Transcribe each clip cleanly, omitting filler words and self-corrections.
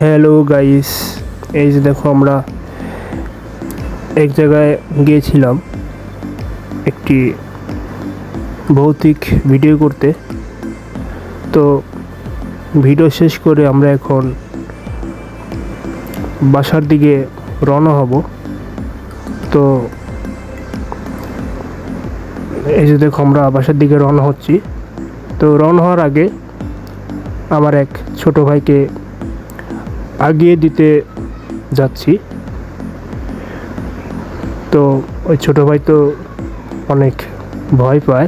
Hello guys, এই যে দেখো আমরা এক জায়গায় গিয়েছিলাম একটি ভৌতিক ভিডিও করতে। তো ভিডিও শেষ করে আমরা এখন বাসার দিকে রওনা হব। তো এই যে দেখো আমরা বাসার দিকে রওনা হচ্ছি। তো রওনা হওয়ার আগে আমার এক ছোট ভাইকে আগিয়ে দিতে যাচ্ছি। তো ওই ছোট ভাই তো অনেক ভয় পায়,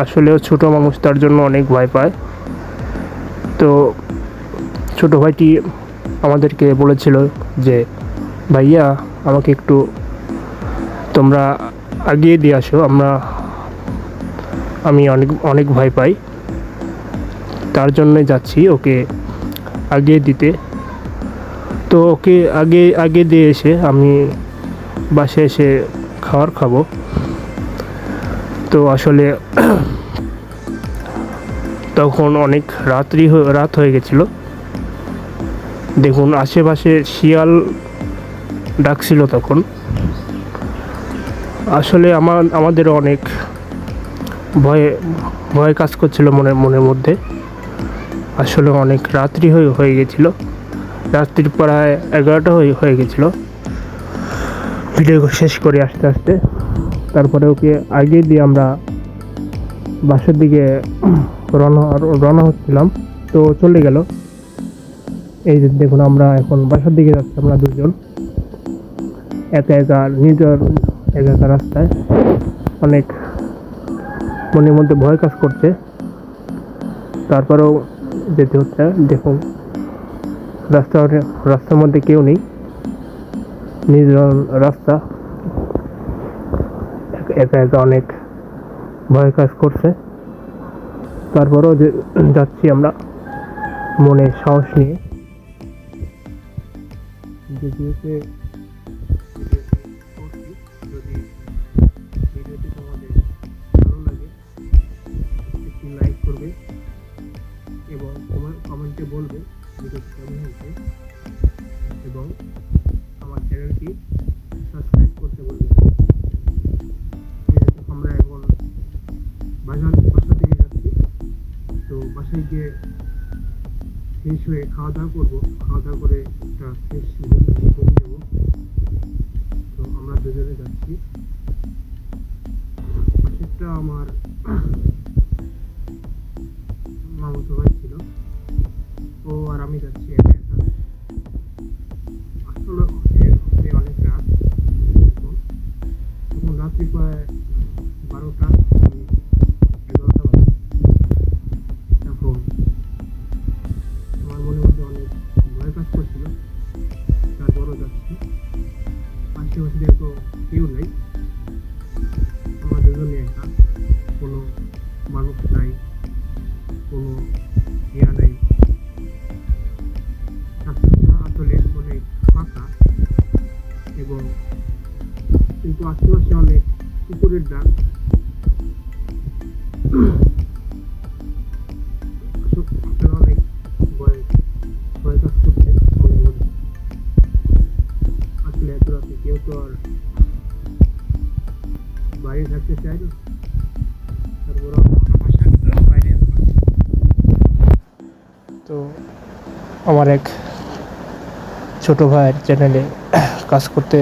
আসলেও ছোট মানুষ, তার জন্য অনেক ভয় পায়। তো ছোট ভাইটি আমাদেরকে বলেছিল যে ভাইয়া আমাকে একটু তোমরা আগিয়ে দিয়ে আসো, আমি অনেক অনেক ভয় পাই, তার জন্যই যাচ্ছি ওকে আগিয়ে দিতে। তো ওকে আগে দিয়ে এসে আমি বাসায় এসে খাবার খাবো। তো আসলে তখন অনেক রাত হয়ে গেছিলো। দেখুন আশেপাশে শিয়াল ডাকছিল তখন। আসলে আমাদের অনেক ভয় কাজ করছিল মনের মধ্যে। আসলে অনেক রাত্রি হয়ে গেছিলো, রাত্রির প্রায় 11টা হয়ে গেছিলো ভিডিও শেষ করে আস্তে আস্তে। তারপরে ওকে আগিয়ে দিয়ে আমরা বাসার দিকে রওনা হচ্ছিলাম। তো চলে গেল। এই যে দেখুন আমরা এখন বাসার দিকে যাচ্ছি, আমরা দুজন একা একা রাস্তায়। অনেক মনের মধ্যে ভয় কাজ করছে, তারপরেও যেতে হচ্ছে। দেখুন রাস্তার মধ্যে কেউ নেই, নির্জন রাস্তা। একা অনেক ভয় কাজ করছে, তারপরেও যাচ্ছি আমরা মনে সাহস নিয়ে। যদি ভিডিওটি তোমাদের ভালো লাগে একটি লাইক করবে এবং কমেন্টে বলবে ভিডিওটি কেমন হয়েছে, এবং আমার চ্যানেলটি সাবস্ক্রাইব করতে বলবে। আমরা এখন বাসা দিকে যাচ্ছি। তো বাসায় গিয়ে ফ্রেশ হয়ে খাওয়া দাওয়া করবো, খাওয়া দাওয়া করে একটা ফ্রেশ ঘুম দেবো। তো আমরা দুজনে যাচ্ছি। পাশেরটা আমার মামাতো ভাই ছিল, ও আর আমি যাচ্ছি একা একা। আসলে অনেক রাত, এখন রাত্রি প্রায় 12টা 11টা বাজে। এখন আমার মনের মধ্যে অনেক ভয় কাজ করছিল, তারপরও যাচ্ছি। আশেপাশে যেহেতু কেউ নেই, আমরা দুজনে একা, কোনো মানুষ নাই, কোনো ইয়া নেই। রাস্তাটা আসলে অনেক ফাঁকা, এবং কিন্তু আশেপাশে অনেক কুকুরের ডাক। আসলে অনেক ভয় কাজ করছে মনের মধ্যে। আসলে এত রাতে কেউ তো আর বাইরে থাকতে চায় না, তারপর বাইরে। তো আমার এক ছোট ভাইয়ের চ্যানেলে কাজ করতে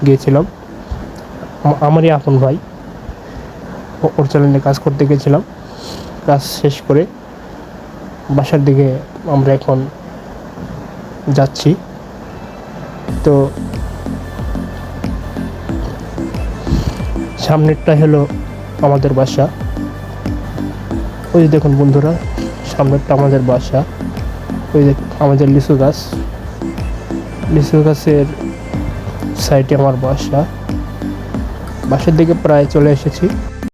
গিয়েছিলাম, আমারই আপন ভাই, ওর চ্যানেলে কাজ করতে গিয়েছিলাম। কাজ শেষ করে বাসার দিকে আমরা এখন যাচ্ছি। তো সামনেরটা হলো আমাদের বাসা। ওই দেখুন বন্ধুরা, সামনেরটা আমাদের বাসা। ওই যে আমাদের লিচু গাছের সাইডে আমার বাসার দিকে প্রায় চলে এসেছি।